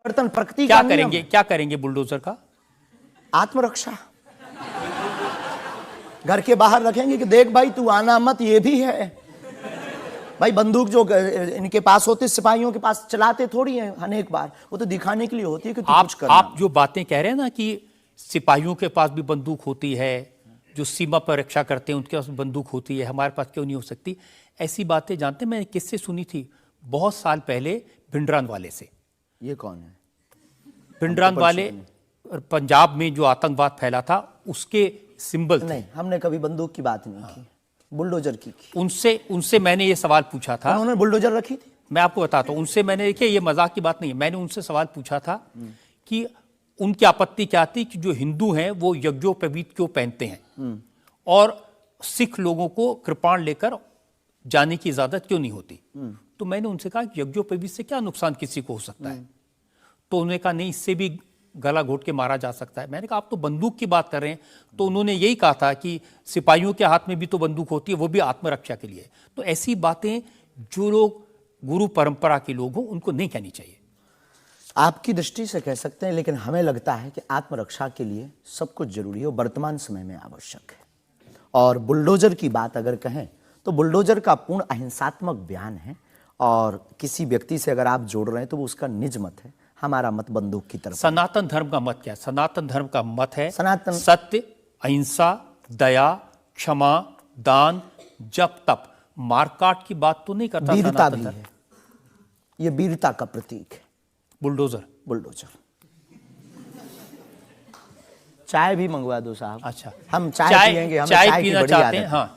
परिवर्तन प्रकृति क्या का करेंगे, क्या करेंगे बुलडोजर का? आत्मरक्षा। घर के बाहर रखेंगे कि देख भाई तू आना मत, ये भी है भाई। बंदूक जो इनके पास होती, सिपाहियों के पास चलाते थोड़ी हैं अनेक बार, वो तो दिखाने के लिए होती है कि तू कुछ करना। आप जो बातें कह रहे हैं ना कि सिपाहियों के पास भी बंदूक होती है, जो सीमा पर रक्षा करते हैं उनके पास बंदूक होती है, हमारे पास क्यों नहीं हो सकती? ऐसी बातें जानते हैं, मैंने किससे सुनी थी बहुत साल पहले, भिंडरान वाले से। ये कौन है? भिंडरान वाले पंजाब में जो आतंकवाद फैला था उसके सिंबल थे। नहीं, हमने कभी बंदूक की बात नहीं की, बुलडोजर की। उनसे मैंने ये सवाल पूछा था। उन्होंने बुलडोजर रखी थी। मैं आपको बताता हूँ, उनसे मैंने, देखिए ये मजाक की बात नहीं है, मैंने उनसे सवाल पूछा था कि उनकी आपत्ति क्या थी कि जो हिंदू हैं वो यज्ञोपवीत क्यों पहनते हैं और सिख लोगों को कृपाण लेकर जाने की इजाजत क्यों नहीं होती। तो मैंने उनसे कहा कि यज्ञोपवीत से क्या नुकसान किसी को हो सकता है? तो उन्होंने कहा नहीं, इससे भी गला घोट के मारा जा सकता है। मैंने कहा आप तो बंदूक की बात कर रहे हैं। तो उन्होंने यही कहा था कि सिपाहियों के हाथ में भी तो बंदूक होती है, वो भी आत्मरक्षा के लिए। तो ऐसी बातें जो लोग गुरु परंपरा के लोग हों उनको नहीं कहनी चाहिए। आपकी दृष्टि से कह सकते हैं, लेकिन हमें लगता है कि आत्मरक्षा के लिए सब कुछ जरूरी है और वर्तमान समय में आवश्यक है। और बुलडोजर की बात अगर कहें तो बुलडोजर का पूर्ण अहिंसात्मक बयान है, और किसी व्यक्ति से अगर आप जोड़ रहे हैं तो वो उसका निज मत है। हमारा मत बंदूक की तरफ। सनातन धर्म का मत क्या है? सनातन धर्म का मत है सत्य, अहिंसा, दया, क्षमा, दान, जप, तप। मारकाट की बात तो नहीं करता। वीरता भी है, ये वीरता का प्रतीक है बुलडोजर। चाय भी मंगवा दो साहब। अच्छा, हम चाय पियेंगे, हमें चाय पीना चाहते हैं। हाँ,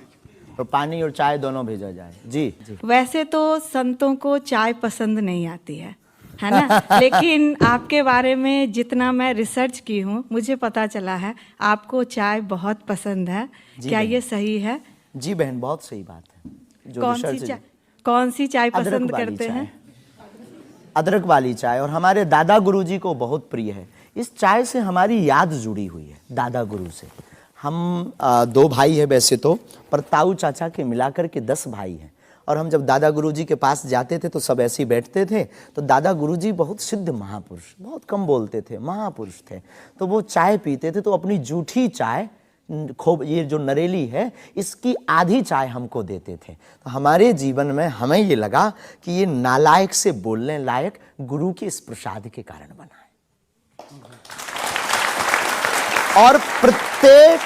और पानी और चाय दोनों भेजा जाए। जी। वैसे तो संतों को चाय पसंद नहीं आती है ना? लेकिन आपके बारे में जितना मैं रिसर्च की हूँ मुझे पता चला है आपको चाय बहुत पसंद है। क्या ये सही है? जी बहन, बहुत सही बात है। कौन सी चाय पसंद करते हैं? अदरक वाली चाय, और हमारे दादा गुरुजी को बहुत प्रिय है। इस चाय से हमारी याद जुड़ी हुई है दादा गुरु से। हम 2 भाई है वैसे तो, पर ताऊ चाचा के मिलाकर के 10 भाई हैं। और हम जब दादा गुरुजी के पास जाते थे तो सब ऐसे ही बैठते थे। तो दादा गुरुजी बहुत सिद्ध महापुरुष, बहुत कम बोलते थे, महापुरुष थे। तो वो चाय पीते थे तो अपनी जूठी चाय, ये जो नरेली है, इसकी आधी चाय हमको देते थे। तो हमारे जीवन में हमें ये लगा कि ये नालायक से बोलने लायक गुरु के इस प्रसाद के कारण बना है। और प्रत्येक,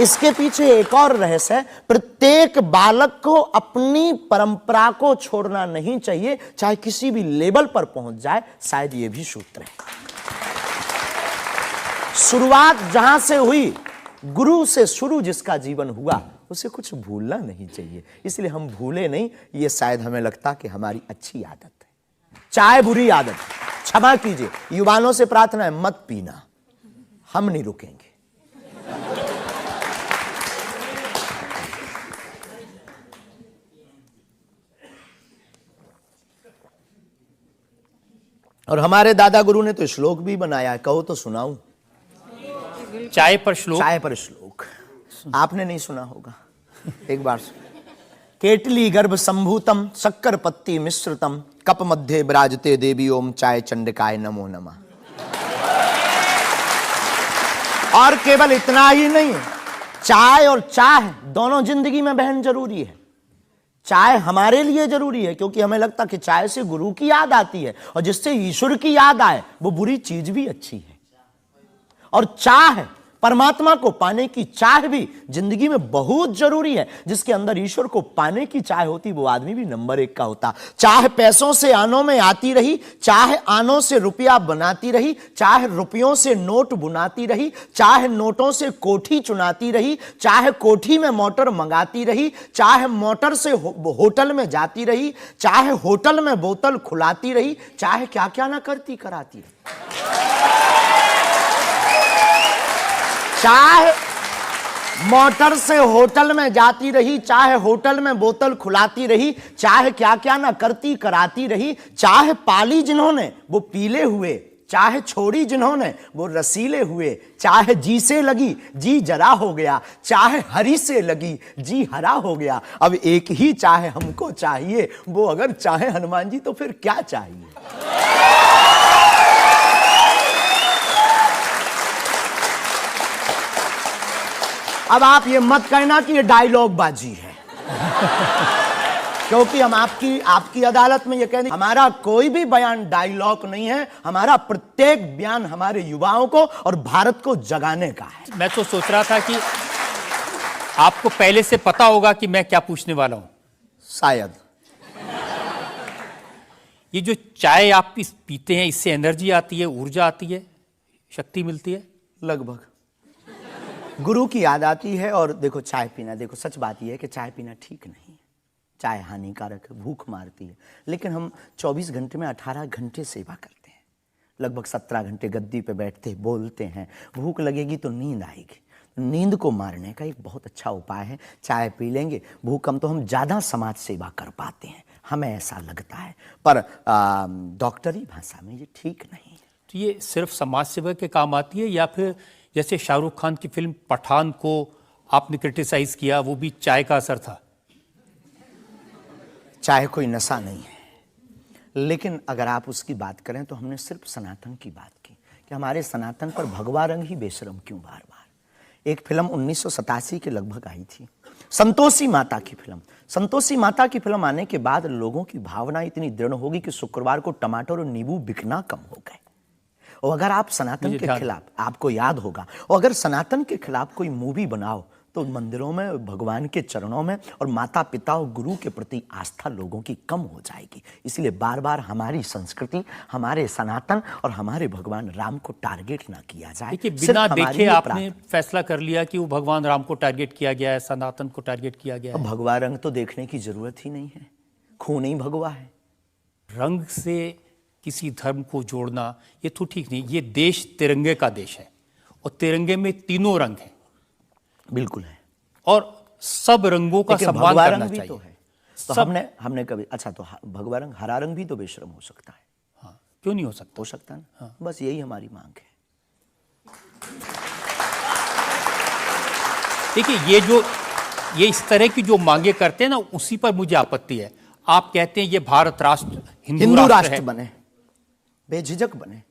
इसके पीछे एक और रहस्य है, प्रत्येक बालक को अपनी परंपरा को छोड़ना नहीं चाहिए, चाहे किसी भी लेवल पर पहुंच जाए। शायद ये भी सूत्र है। शुरुआत जहां से हुई, गुरु से शुरू जिसका जीवन हुआ, उसे कुछ भूलना नहीं चाहिए। इसलिए हम भूले नहीं, ये शायद हमें लगता कि हमारी अच्छी आदत है। चाय बुरी आदत, क्षमा कीजिए। युवानों से प्रार्थना है, मत पीना, हम नहीं रुकेंगे। और हमारे दादा गुरु ने तो श्लोक भी बनाया है, कहो तो सुनाऊं? चाय पर श्लोक। चाय पर श्लोक आपने नहीं सुना होगा, एक बार सुन। केटली गर्भ संभूतम शक्कर पत्ती मिश्रितम कप मध्य विराजते देवी ओम चाय चंडिकाय नमो नमः। और केवल इतना ही नहीं, चाय और चाह दोनों जिंदगी में बहन जरूरी है। चाय हमारे लिए जरूरी है क्योंकि हमें लगता कि चाय से गुरु की याद आती है, और जिससे ईश्वर की याद आए वो बुरी चीज भी अच्छी है। और चाह, परमात्मा को पाने की चाह भी जिंदगी में बहुत जरूरी है। जिसके अंदर ईश्वर को पाने की चाह होती, वो आदमी भी नंबर 1 का होता। चाह पैसों से आनों में आती रही, चाह आनों से रुपया बनाती रही, चाह रुपयों से नोट बुनाती रही, चाह नोटों से कोठी चुनाती रही, चाह कोठी में मोटर मंगाती रही, चाह मोटर से होटल में जाती रही, चाहे होटल में बोतल खुलाती रही, चाहे क्या क्या ना करती कराती रही। चाहे मोटर से होटल में जाती रही, चाहे होटल में बोतल खुलाती रही, चाहे क्या क्या ना करती कराती रही, चाहे पाली जिन्होंने वो पीले हुए, चाहे छोड़ी जिन्होंने वो रसीले हुए, चाहे जी से लगी जी जरा हो गया, चाहे हरी से लगी जी हरा हो गया। अब एक ही चाहे हमको चाहिए, वो अगर चाहे हनुमान जी तो फिर क्या चाहिए। अब आप ये मत कहना कि ये डायलॉग बाजी है, क्योंकि हम आपकी अदालत में ये कहते हैं हमारा कोई भी बयान डायलॉग नहीं है, हमारा प्रत्येक बयान हमारे युवाओं को और भारत को जगाने का है। मैं तो सोच रहा था कि आपको पहले से पता होगा कि मैं क्या पूछने वाला हूं। शायद। ये जो चाय आप पीते हैं, इससे एनर्जी आती है, ऊर्जा आती है, शक्ति मिलती है? लगभग गुरु की याद आती है। और देखो चाय पीना, देखो सच बात यह है कि चाय पीना ठीक नहीं है, चाय हानिकारक है, भूख मारती है। लेकिन हम 24 घंटे में 18 घंटे सेवा करते हैं, लगभग 17 घंटे गद्दी पे बैठते बोलते हैं। भूख लगेगी तो नींद आएगी, नींद को मारने का एक बहुत अच्छा उपाय है चाय पी लेंगे। भूख कम तो हम ज़्यादा समाज सेवा कर पाते हैं, हमें ऐसा लगता है, पर डॉक्टरी भाषा में ये ठीक नहीं है। तो ये सिर्फ समाज सेवा के काम आती है, या फिर जैसे शाहरुख खान की फिल्म पठान को आपने क्रिटिसाइज किया, वो भी चाय का असर था? चाय कोई नशा नहीं है, लेकिन अगर आप उसकी बात करें तो हमने सिर्फ सनातन की बात की कि हमारे सनातन पर भगवा रंग ही बेशरम क्यों बार बार। एक फिल्म 1987 के लगभग आई थी, संतोषी माता की फिल्म। संतोषी माता की फिल्म आने के बाद लोगों की भावना इतनी दृढ़ होगी कि शुक्रवार को टमाटर और नींबू बिकना कम हो गए। और अगर आप सनातन के खिलाफ, आपको याद होगा, और अगर सनातन के खिलाफ कोई मूवी बनाओ तो मंदिरों में, भगवान के चरणों में और माता पिता और गुरु के प्रति आस्था लोगों की कम हो जाएगी। इसलिए बार बार हमारी संस्कृति, हमारे सनातन और हमारे भगवान राम को टारगेट ना किया जाए। देखिए, बिना देखे आपने फैसला कर लिया कि वो भगवान राम को टारगेट किया गया है, सनातन को टारगेट किया गया है। भगवा रंग तो देखने की जरूरत ही नहीं है, खून ही भगवा है। रंग से किसी धर्म को जोड़ना ये तो ठीक नहीं। ये देश तिरंगे का देश है, और तिरंगे में तीनों रंग हैं। बिल्कुल है, और सब रंगों का सम्मान करना चाहिए। तो है, तो हमने कभी, अच्छा तो भगवा रंग, हरा रंग भी तो बेशरम हो सकता है। हाँ, क्यों नहीं हो सकता? हो सकता है ना। हाँ। बस यही हमारी मांग है। देखिए, ये इस तरह की जो मांगे करते हैं ना, उसी पर मुझे आपत्ति है। आप कहते हैं ये भारत राष्ट्र हिंदू राष्ट्र बने, बेझिझक बने,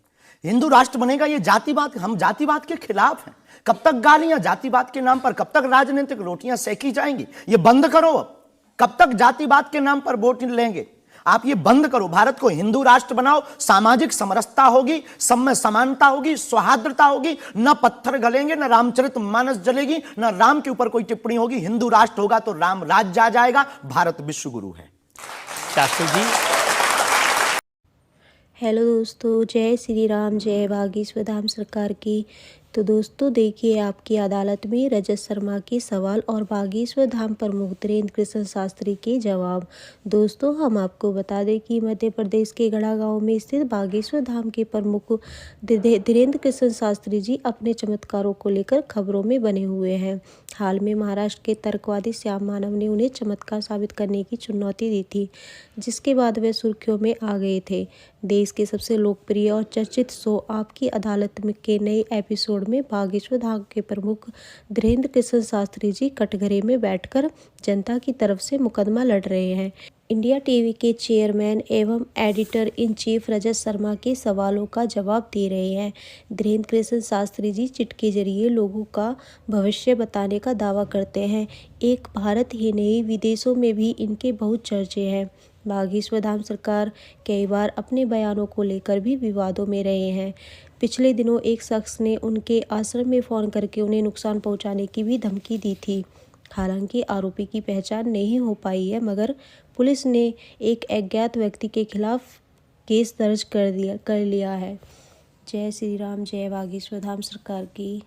हिंदू राष्ट्र बनेगा। ये जातिवाद, हम जातिवाद के खिलाफ हैं। कब तक गालियां जातिवाद के नाम पर, कब तक राजनीतिक रोटियां सेकी जाएंगी? ये बंद करो। अब कब तक जातिवाद के नाम पर वोट लेंगे? आप ये बंद करो, भारत को हिंदू राष्ट्र बनाओ। सामाजिक समरसता होगी, सब में समानता होगी, सौहार्दता होगी, न पत्थर गलेंगे, न रामचरितमानस जलेगी, न राम के ऊपर कोई टिप्पणी होगी। हिंदू राष्ट्र होगा तो राम राज्य आ जाएगा। भारत विश्व गुरु है। शास्त्री जी। हेलो दोस्तों, जय श्री राम, जय भागीश्वर धाम सरकार की। तो दोस्तों देखिए, आपकी अदालत में रजत शर्मा के सवाल और बागेश्वर धाम प्रमुख धीरेन्द्र कृष्ण शास्त्री के जवाब। दोस्तों हम आपको बता दें कि मध्य प्रदेश के गढ़ा गांव में स्थित बागेश्वर धाम के प्रमुख धीरेन्द्र कृष्ण शास्त्री जी अपने चमत्कारों को लेकर खबरों में बने हुए हैं। हाल में महाराष्ट्र के तर्कवादी श्याम मानव ने उन्हें चमत्कार साबित करने की चुनौती दी थी, जिसके बाद वे सुर्खियों में आ गए थे। देश के सबसे लोकप्रिय और चर्चित शो आपकी अदालत के नए एपिसोड में बागेश्वर धाम के प्रमुख धीरेन्द्र कृष्ण शास्त्री जी कटघरे में बैठकर जनता की तरफ से मुकदमा लड़ रहे हैं। इंडिया टीवी के चेयरमैन एवं editor in chief Rajat Sharma के सवालों का जवाब दे रहे हैं। धीरेन्द्र कृष्ण शास्त्री जी चिट के जरिए लोगों का भविष्य बताने का दावा करते हैं। एक भारत ही नहीं, विदेशों में भी इनके बहुत चर्चे हैं। बागेश्वर धाम सरकार कई बार अपने बयानों को लेकर भी विवादों में रहे हैं। पिछले दिनों एक शख्स ने उनके आश्रम में फ़ोन करके उन्हें नुकसान पहुंचाने की भी धमकी दी थी। हालांकि आरोपी की पहचान नहीं हो पाई है, मगर पुलिस ने एक अज्ञात व्यक्ति के खिलाफ केस दर्ज कर लिया है। जय श्री राम, जय बागेश्वर धाम सरकार की।